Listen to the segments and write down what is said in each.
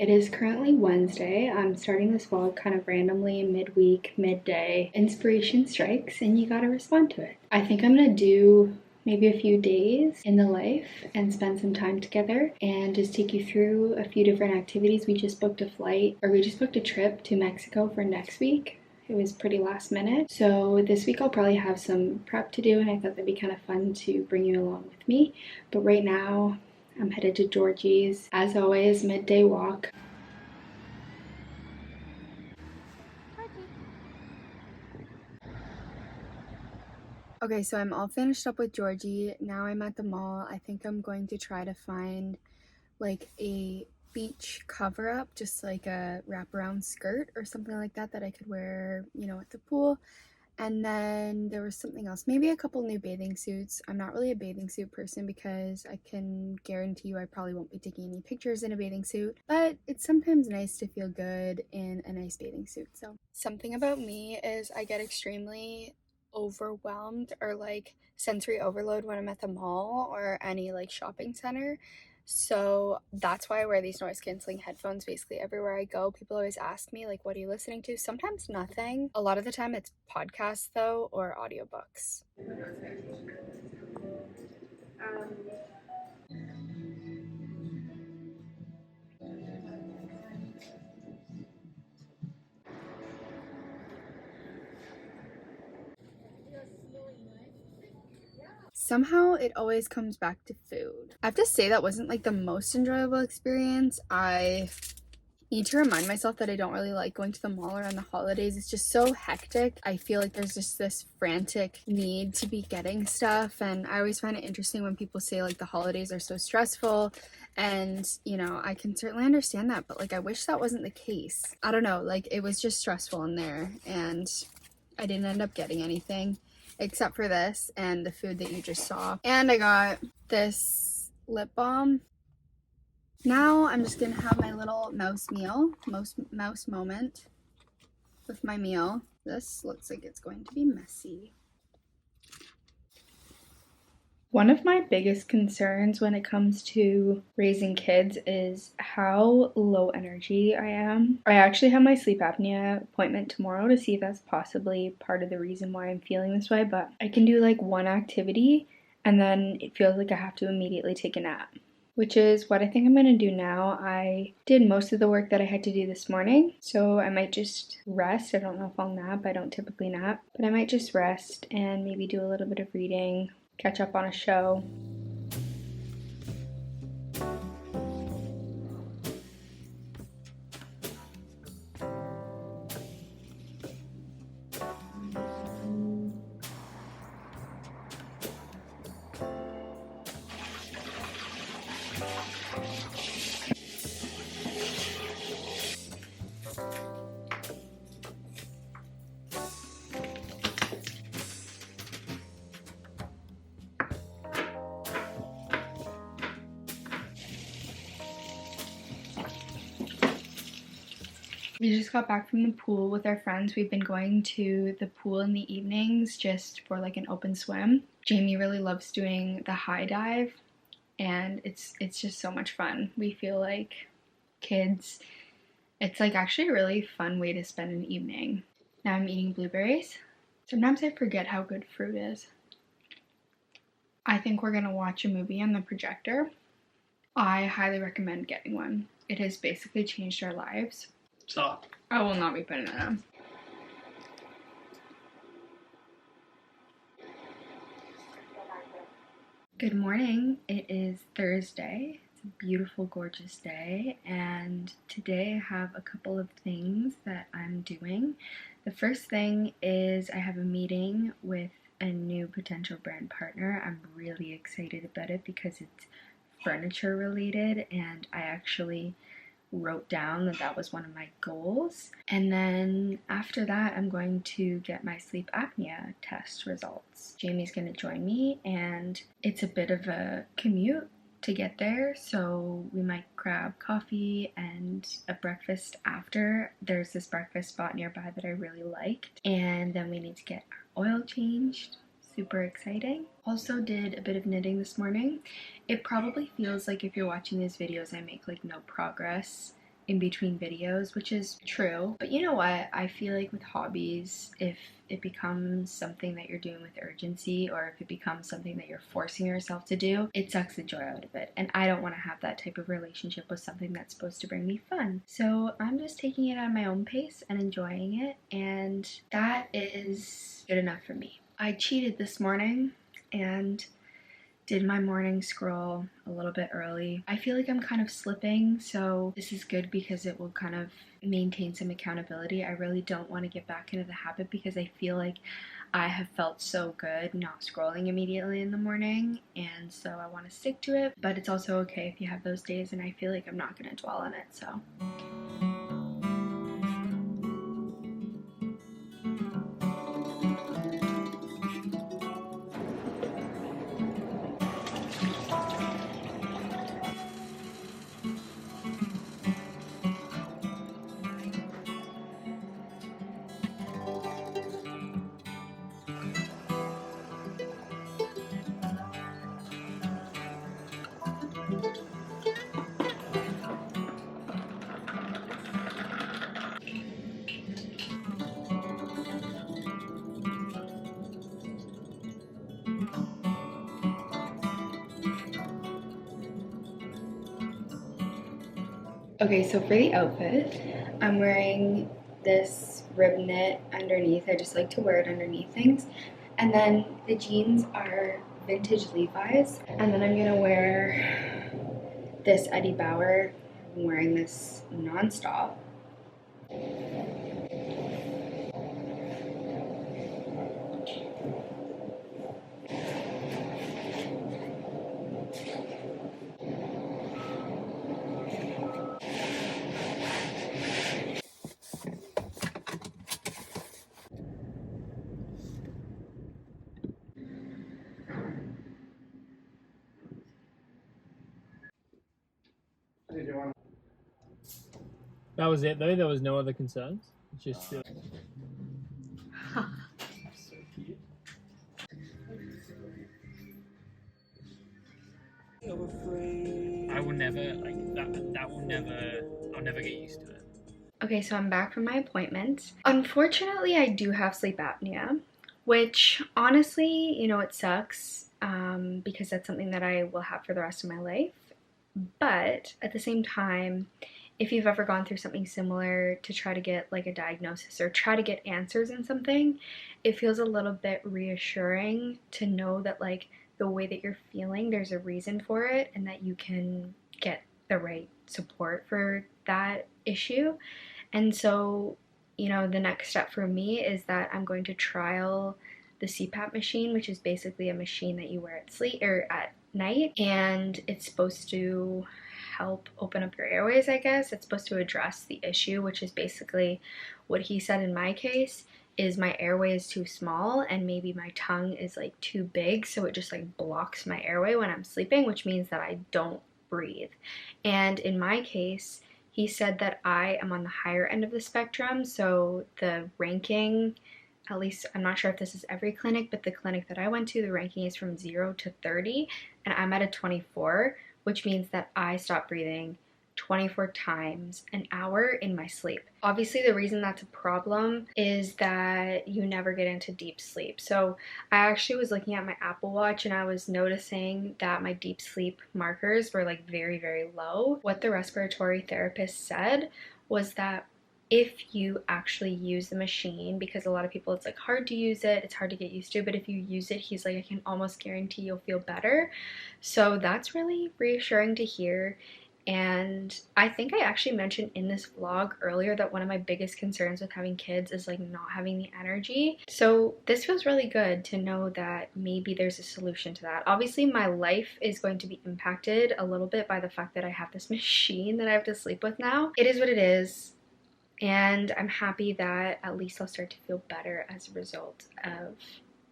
It is currently Wednesday. I'm starting this vlog kind of randomly, midweek, midday. Inspiration strikes and you gotta respond to it. I think I'm gonna do maybe a few days in the life and spend some time together and just take you through a few different activities. We just booked a trip to Mexico for next week. It was pretty last minute. So this week I'll probably have some prep to do and I thought that'd be kind of fun to bring you along with me. But right now I'm headed to Georgie's. As always, midday walk. Okay, so I'm all finished up with Georgie. Now I'm at the mall. I think I'm going to try to find like a beach cover up, just like a wraparound skirt or something like that that I could wear, you know, at the pool. And then there was something else, maybe a couple new bathing suits. I'm not really a bathing suit person because I can guarantee you I probably won't be taking any pictures in a bathing suit, but it's sometimes nice to feel good in a nice bathing suit. So something about me is I get extremely overwhelmed or like sensory overload when I'm at the mall or any like shopping center. So that's why I wear these noise canceling headphones basically everywhere I go. People always ask me like, what are you listening to? Sometimes nothing. A lot of the time it's podcasts though, or audiobooks. Somehow it always comes back to food. I have to say that wasn't like the most enjoyable experience. I need to remind myself that I don't really like going to the mall around the holidays. It's just so hectic. I feel like there's just this frantic need to be getting stuff, and I always find it interesting when people say like the holidays are so stressful, and you know, I can certainly understand that, but like I wish that wasn't the case. I don't know, like it was just stressful in there and I didn't end up getting anything except for this and the food that you just saw. And I got this lip balm. Now I'm just gonna have my little mouse moment with my meal. This looks like it's going to be messy. One of my biggest concerns when it comes to raising kids is how low energy I am. I actually have my sleep apnea appointment tomorrow to see if that's possibly part of the reason why I'm feeling this way, but I can do like one activity and then it feels like I have to immediately take a nap, which is what I think I'm gonna do now. I did most of the work that I had to do this morning, so I might just rest. I don't know if I'll nap. I don't typically nap, but I might just rest and maybe do a little bit of reading, catch up on a show. We just got back from the pool with our friends. We've been going to the pool in the evenings just for like an open swim. Jamie really loves doing the high dive and it's just so much fun. We feel like kids. It's like actually a really fun way to spend an evening. Now I'm eating blueberries. Sometimes I forget how good fruit is. I think we're gonna watch a movie on the projector. I highly recommend getting one. It has basically changed our lives. Stop. I will not be putting it on. Good morning. It is Thursday. It's a beautiful, gorgeous day, and today I have a couple of things that I'm doing. The first thing is I have a meeting with a new potential brand partner. I'm really excited about it because it's furniture related, and I actually wrote down that that was one of my goals. And then after that, I'm going to get my sleep apnea test results. Jamie's going to join me, and it's a bit of a commute to get there, so we might grab coffee and a breakfast after. There's this breakfast spot nearby that I really liked, and then we need to get our oil changed. Super exciting. Also did a bit of knitting this morning. It probably feels like if you're watching these videos I make like no progress in between videos, which is true. But you know what? I feel like with hobbies, if it becomes something that you're doing with urgency, or if it becomes something that you're forcing yourself to do, it sucks the joy out of it. And I don't want to have that type of relationship with something that's supposed to bring me fun. So I'm just taking it at my own pace and enjoying it, and that is good enough for me. I cheated this morning and did my morning scroll a little bit early. I feel like I'm kind of slipping, so this is good because it will kind of maintain some accountability. I really don't want to get back into the habit because I feel like I have felt so good not scrolling immediately in the morning, and so I want to stick to it. But it's also okay if you have those days, and I feel like I'm not going to dwell on it, so. Okay, so for the outfit, I'm wearing this rib knit underneath. I just like to wear it underneath things. And then the jeans are vintage Levi's. And then I'm gonna wear this Eddie Bauer. I'm wearing this nonstop. That was it though. There was no other concerns. It's just so cute. I will never like that. That will never. I'll never get used to it. Okay, so I'm back from my appointment. Unfortunately, I do have sleep apnea, which honestly, you know, it sucks because that's something that I will have for the rest of my life. But at the same time, if you've ever gone through something similar to try to get like a diagnosis or try to get answers in something, it feels a little bit reassuring to know that like the way that you're feeling, there's a reason for it and that you can get the right support for that issue. And so, you know, the next step for me is that I'm going to trial the CPAP machine, which is basically a machine that you wear at sleep or at night, and it's supposed to help open up your airways, I guess. It's supposed to address the issue, which is basically what he said in my case is my airway is too small and maybe my tongue is like too big, so it just like blocks my airway when I'm sleeping, which means that I don't breathe. And in my case, he said that I am on the higher end of the spectrum, so the ranking, at least I'm not sure if this is every clinic, but the clinic that I went to, the ranking is from 0 to 30, and I'm at a 24, which means that I stop breathing 24 times an hour in my sleep. Obviously, the reason that's a problem is that you never get into deep sleep. So I actually was looking at my Apple Watch and I was noticing that my deep sleep markers were like very, very low. What the respiratory therapist said was that if you actually use the machine, because a lot of people it's like hard to use it, it's hard to get used to, but if you use it, he's like, I can almost guarantee you'll feel better. So that's really reassuring to hear. And I think I actually mentioned in this vlog earlier that one of my biggest concerns with having kids is like not having the energy. So this feels really good to know that maybe there's a solution to that. Obviously my life is going to be impacted a little bit by the fact that I have this machine that I have to sleep with now. It is what it is. And I'm happy that at least I'll start to feel better as a result of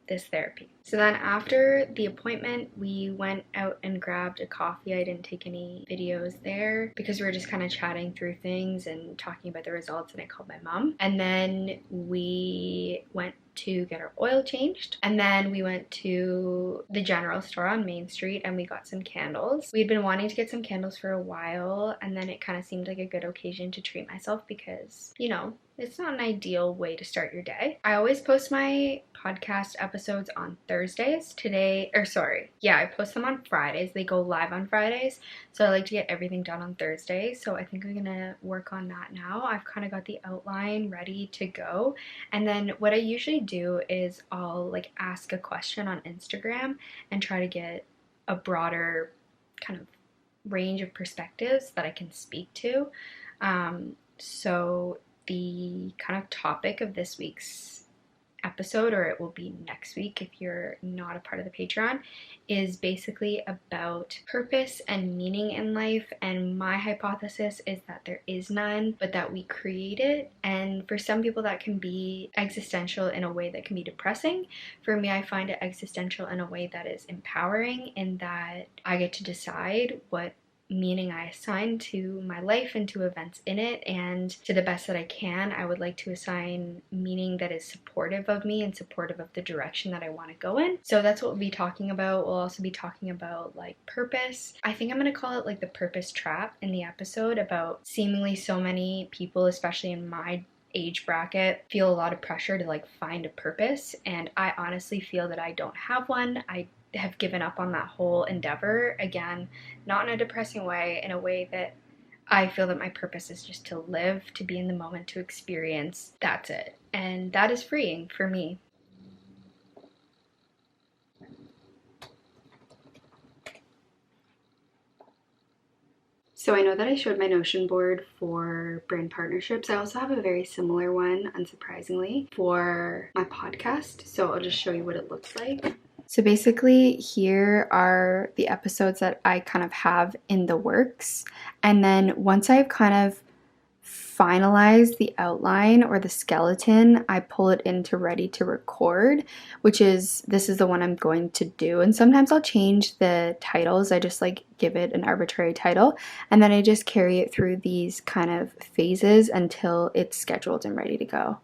this therapy. So then after the appointment, we went out and grabbed a coffee. I didn't take any videos there because we were just kind of chatting through things and talking about the results, and I called my mom. And then we went to get our oil changed, and then we went to the general store on Main Street and we got some candles. We'd been wanting to get some candles for a while, and then it kind of seemed like a good occasion to treat myself because, you know, it's not an ideal way to start your day. I always post my podcast episodes on Thursdays. I post them on Fridays. They go live on Fridays. So I like to get everything done on Thursdays. So I think I'm gonna work on that now. I've kind of got the outline ready to go. And then what I usually do is I'll like ask a question on Instagram and try to get a broader kind of range of perspectives that I can speak to. So the kind of topic of this week's episode, or it will be next week if you're not a part of the Patreon, is basically about purpose and meaning in life. And my hypothesis is that there is none, but that we create it. And for some people that can be existential in a way that can be depressing. For me, I find it existential in a way that is empowering, in that I get to decide what meaning I assign to my life and to events in it, and to the best that I can, I would like to assign meaning that is supportive of me and supportive of the direction that I want to go in. So that's what we'll be talking about. We'll also be talking about like purpose. I think I'm going to call it like the purpose trap in the episode, about seemingly so many people, especially in my age bracket, feel a lot of pressure to like find a purpose, and I honestly feel that I don't have one. I have given up on that whole endeavor. Again, not in a depressing way, in a way that I feel that my purpose is just to live, to be in the moment, to experience. That's it. And that is freeing for me. So I know that I showed my Notion board for brand partnerships. I also have a very similar one, unsurprisingly, for my podcast. So I'll just show you what it looks like. So basically here are the episodes that I kind of have in the works. And then once I've kind of finalized the outline or the skeleton, I pull it into ready to record, this is the one I'm going to do. And sometimes I'll change the titles. I just like give it an arbitrary title, and then I just carry it through these kind of phases until it's scheduled and ready to go.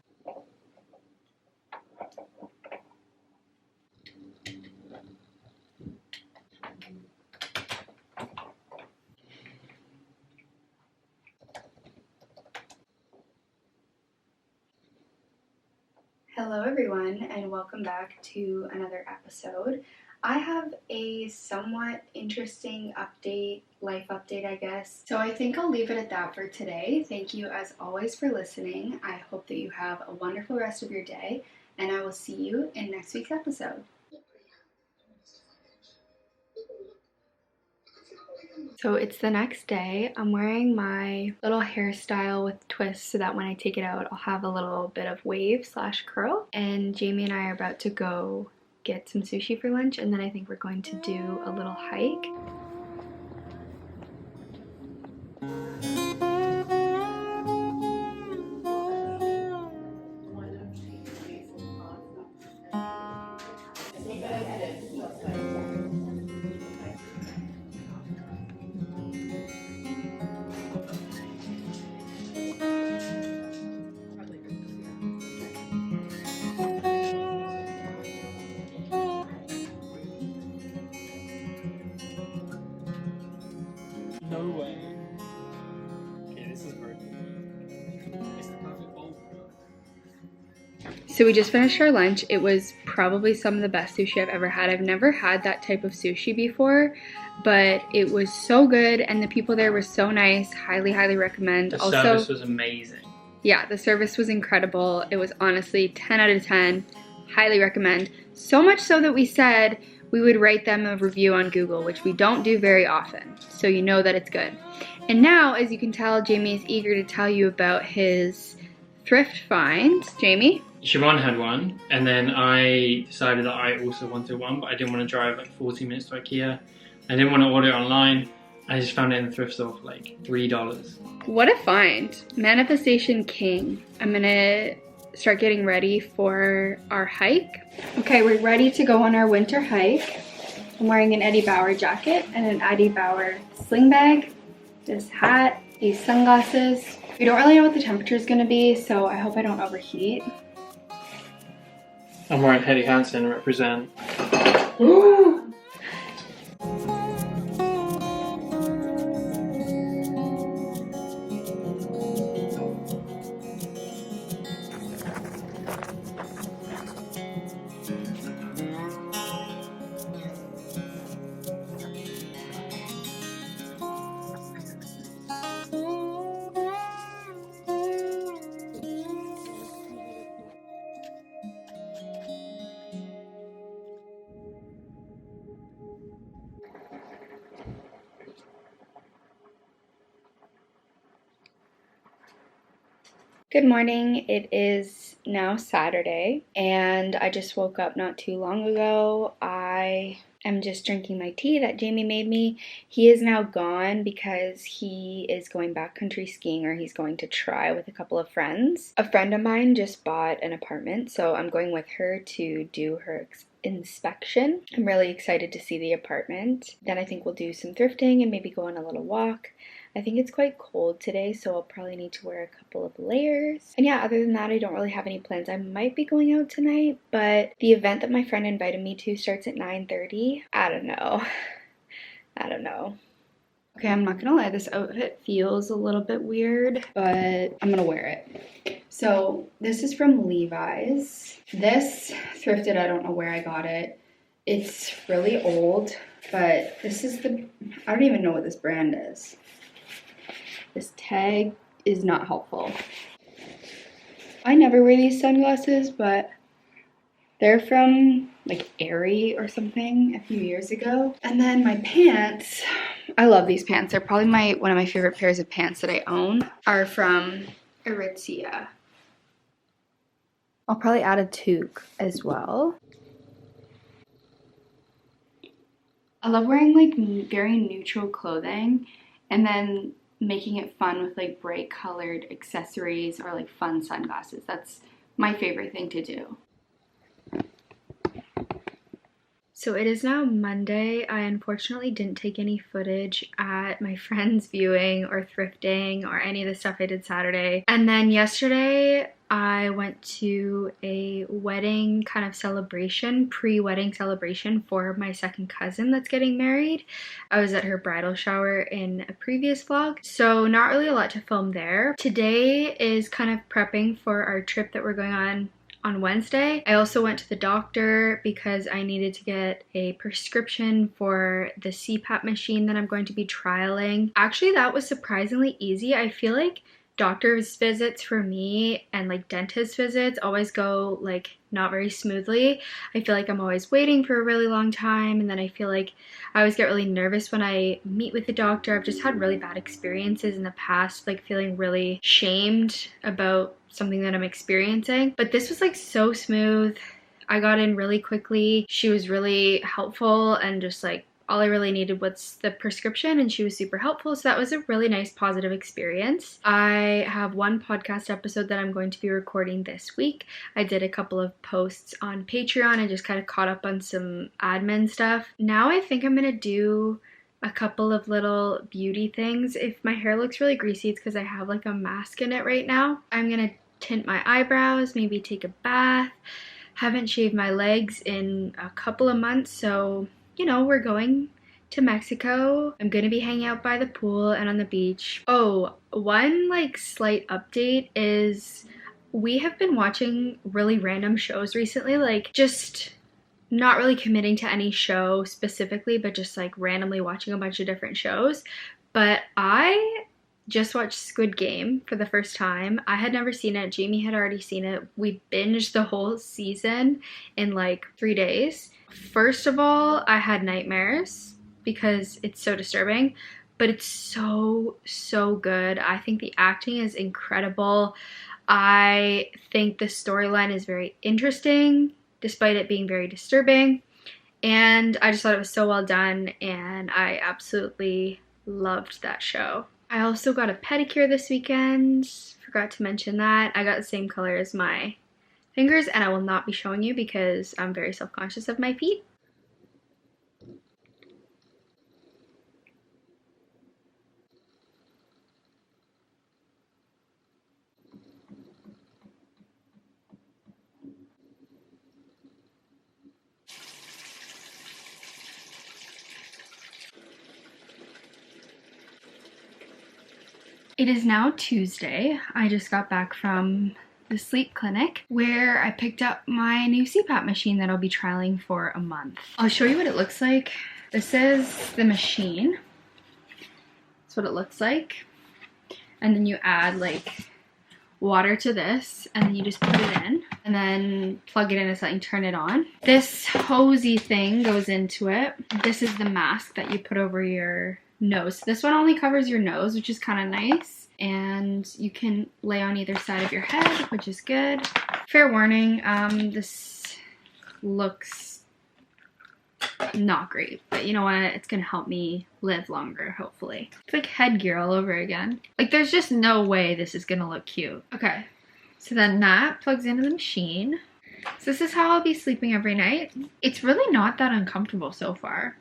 Hello everyone, and welcome back to another episode. I have a somewhat interesting life update, I guess. So I think I'll leave it at that for today. Thank you as always for listening. I hope that you have a wonderful rest of your day, and I will see you in next week's episode. So it's the next day. I'm wearing my little hairstyle with twists so that when I take it out, I'll have a little bit of wave / curl. And Jamie and I are about to go get some sushi for lunch, and then I think we're going to do a little hike. No way. Okay, this is perfect. It's the perfect bowl. So we just finished our lunch. It was probably some of the best sushi I've ever had. I've never had that type of sushi before, but it was so good, and the people there were so nice. Highly, highly recommend. The service was amazing. Yeah, the service was incredible. It was honestly 10 out of 10. Highly recommend. So much so that we said we would write them a review on Google, which we don't do very often, so you know that it's good. And now, as you can tell, Jamie is eager to tell you about his thrift find. Jamie? Siobhan had one, and then I decided that I also wanted one, but I didn't want to drive like 40 minutes to IKEA. I didn't want to order it online. I just found it in the thrift store for like $3. What a find. Manifestation king. I'm gonna start getting ready for our hike. Okay, we're ready to go on our winter hike. I'm wearing an Eddie Bauer jacket and an Eddie Bauer sling bag, this hat, these sunglasses. We don't really know what the temperature is gonna be, so I hope I don't overheat. I'm wearing Hetty Hansen, represent. Good morning. It is now Saturday, and I just woke up not too long ago. I am just drinking my tea that Jamie made me. He is now gone because he is going backcountry skiing, or he's going to try with a couple of friends. A friend of mine just bought an apartment, so I'm going with her to do her inspection. I'm really excited to see the apartment. Then I think we'll do some thrifting and maybe go on a little walk. I think it's quite cold today, so I'll probably need to wear a couple of layers. And yeah, other than that, I don't really have any plans. I might be going out tonight, but the event that my friend invited me to starts at 9:30. I don't know. I don't know. Okay, I'm not gonna lie, this outfit feels a little bit weird, but I'm gonna wear it. So this is from Levi's. This thrifted, I don't know where I got it. It's really old, but this is I don't even know what this brand is. This tag is not helpful. I never wear these sunglasses, but they're from like Aerie or something a few years ago. And then my pants, I love these pants. They're probably one of my favorite pairs of pants that I own, are from Aritzia. I'll probably add a toque as well. I love wearing like very neutral clothing and then making it fun with like bright colored accessories or like fun sunglasses. That's my favorite thing to do. So it is now Monday. I unfortunately didn't take any footage at my friend's viewing or thrifting or any of the stuff I did Saturday. And then yesterday I went to a wedding kind of celebration, pre-wedding celebration for my second cousin that's getting married. I was at her bridal shower in a previous vlog, so not really a lot to film there. Today is kind of prepping for our trip that we're going on Wednesday. I also went to the doctor because I needed to get a prescription for the CPAP machine that I'm going to be trialing. Actually, that was surprisingly easy. I feel like doctor's visits for me and like dentist visits always go like not very smoothly. I feel like I'm always waiting for a really long time, and then I feel like I always get really nervous when I meet with the doctor. I've just had really bad experiences in the past, like feeling really shamed about something that I'm experiencing. But this was like so smooth. I got in really quickly. She was really helpful, and just like all I really needed was the prescription, and she was super helpful. So that was a really nice positive experience. I have one podcast episode that I'm going to be recording this week. I did a couple of posts on Patreon and just kind of caught up on some admin stuff. Now I think I'm gonna do a couple of little beauty things. If my hair looks really greasy, it's because I have like a mask in it right now. I'm gonna tint my eyebrows, maybe take a bath. Haven't shaved my legs in a couple of months, so you know, we're going to Mexico. I'm gonna be hanging out by the pool and on the beach. Oh, one like slight update is we have been watching really random shows recently, like just not really committing to any show specifically, but just like randomly watching a bunch of different shows. But I just watched Squid Game for the first time. I had never seen it. Jamie had already seen it. We binged the whole season in like 3 days. First of all, I had nightmares because it's so disturbing, but it's so, so good. I think the acting is incredible. I think the storyline is very interesting, despite it being very disturbing. And I just thought it was so well done, and I absolutely loved that show. I also got a pedicure this weekend. Forgot to mention that. I got the same color as my fingers, and I will not be showing you because I'm very self-conscious of my feet. It is now Tuesday. I just got back from the sleep clinic where I picked up my new CPAP machine that I'll be trialing for a month. I'll show you what it looks like. This is the machine. That's what it looks like. And then you add like water to this, and then you just put it in and then plug it in as something, turn it on. This hosey thing goes into it. This is the mask that you put over your nose. This one only covers your nose, which is kind of nice, and you can lay on either side of your head, which is good. Fair warning, this looks not great, but you know what, it's gonna help me live longer, hopefully. It's like headgear all over again. Like, there's just no way this is gonna look cute. Okay, so then that plugs into the machine. So this is how I'll be sleeping every night. It's really not that uncomfortable so far.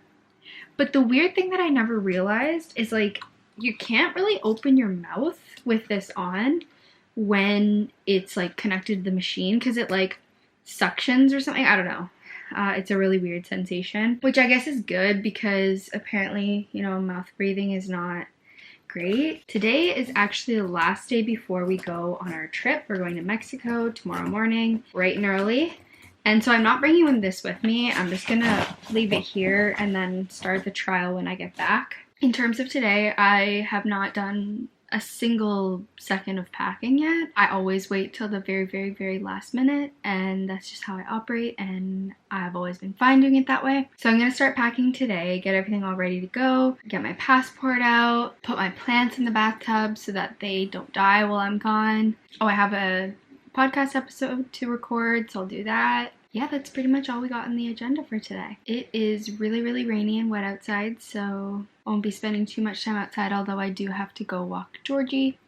But the weird thing that I never realized is, like, you can't really open your mouth with this on when it's like connected to the machine, because it like suctions or something. I don't know. It's a really weird sensation, which I guess is good because apparently, you know, mouth breathing is not great. Today is actually the last day before we go on our trip. We're going to Mexico tomorrow morning, bright and early. And so I'm not bringing this with me. I'm just gonna leave it here and then start the trial when I get back. In terms of today, I have not done a single second of packing yet. I always wait till the very, very, very last minute, and that's just how I operate, and I've always been fine doing it that way. So I'm gonna start packing today, get everything all ready to go, get my passport out, put my plants in the bathtub so that they don't die while I'm gone. Oh, I have a podcast episode to record, so I'll do that. Yeah, that's pretty much all we got on the agenda for today. It is really, really rainy and wet outside, so I won't be spending too much time outside, although I do have to go walk Georgie.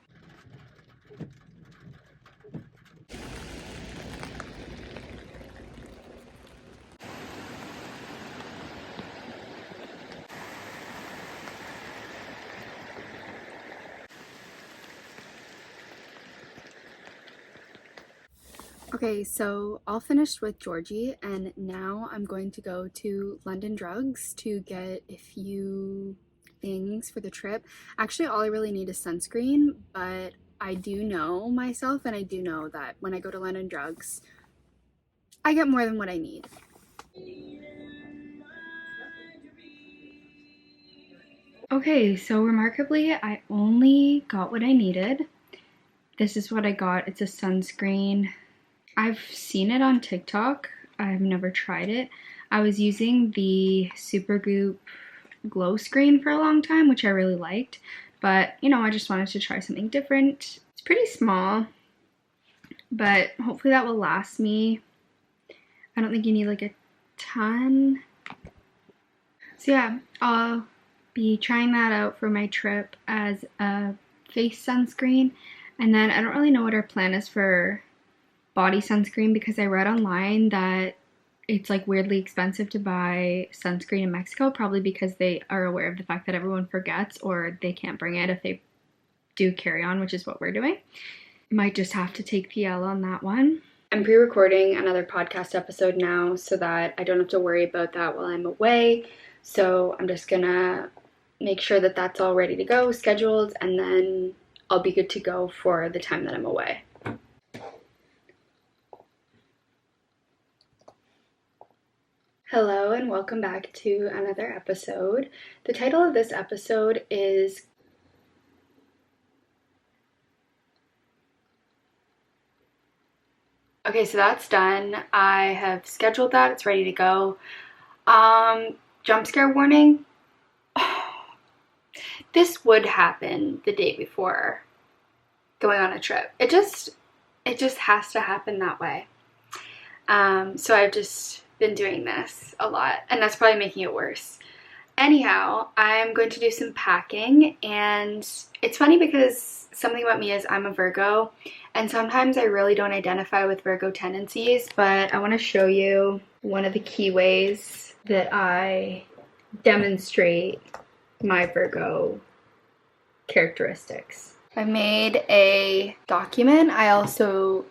Okay, so all finished with Georgie, and now I'm going to go to London Drugs to get a few things for the trip. Actually, all I really need is sunscreen, but I do know myself, and I do know that when I go to London Drugs, I get more than what I need. Okay, so remarkably, I only got what I needed. This is what I got. It's a sunscreen. I've seen it on TikTok. I've never tried it. I was using the Supergoop glow screen for a long time, which I really liked, but you know, I just wanted to try something different. It's pretty small, but hopefully that will last me. I don't think you need like a ton. So yeah, I'll be trying that out for my trip as a face sunscreen, and then I don't really know what our plan is for body sunscreen, because I read online that it's like weirdly expensive to buy sunscreen in Mexico, probably because they are aware of the fact that everyone forgets or they can't bring it if they do carry on, which is what we're doing. Might just have to take the L on that one. I'm pre-recording another podcast episode now so that I don't have to worry about that while I'm away. So I'm just gonna make sure that that's all ready to go, scheduled, and then I'll be good to go for the time that I'm away. Hello and welcome back to another episode. The title of this episode is Okay, so that's done. I have scheduled that. It's ready to go. Jump scare warning. This would happen the day before going on a trip. It just has to happen that way. So I've just been doing this a lot, and that's probably making it worse. Anyhow, I'm going to do some packing, and it's funny because something about me is I'm a Virgo, and sometimes I really don't identify with Virgo tendencies, but I want to show you one of the key ways that I demonstrate my Virgo characteristics. I made a document. I also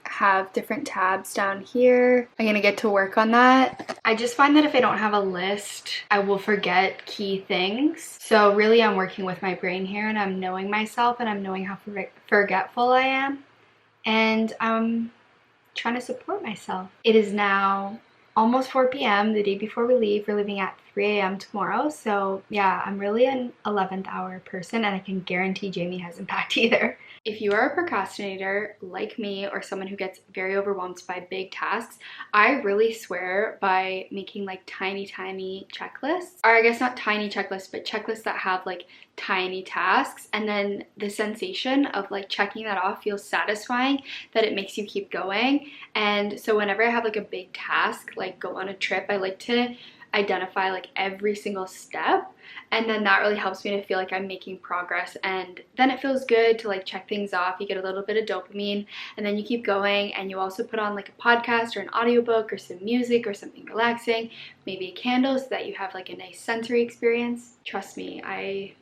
have different tabs down here. I'm gonna get to work on that. I just find that if I don't have a list, I will forget key things. So really I'm working with my brain here, and I'm knowing myself, and I'm knowing how forgetful I am. And I'm trying to support myself. It is now almost 4 p.m. the day before we leave. We're leaving at 3 a.m. tomorrow. So yeah, I'm really an 11th hour person, and I can guarantee Jamie hasn't packed either. If you are a procrastinator like me, or someone who gets very overwhelmed by big tasks, I really swear by making like tiny checklists. Or I guess not tiny checklists, but checklists that have like tiny tasks, and then the sensation of like checking that off feels satisfying, that it makes you keep going. And so whenever I have like a big task, like go on a trip, I like to identify like every single step, and then that really helps me to feel like I'm making progress. And then it feels good to like check things off. You get a little bit of dopamine, and then you keep going. And you also put on like a podcast or an audiobook or some music or something relaxing, maybe a candle, so that you have like a nice sensory experience. Trust me, I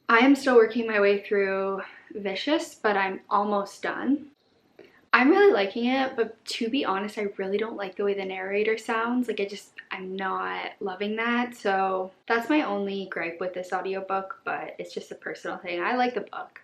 am still working my way through Vicious, but I'm almost done. I'm really liking it, but to be honest, I really don't like the way the narrator sounds. Like, I'm not loving that. So that's my only gripe with this audiobook, but it's just a personal thing. I like the book.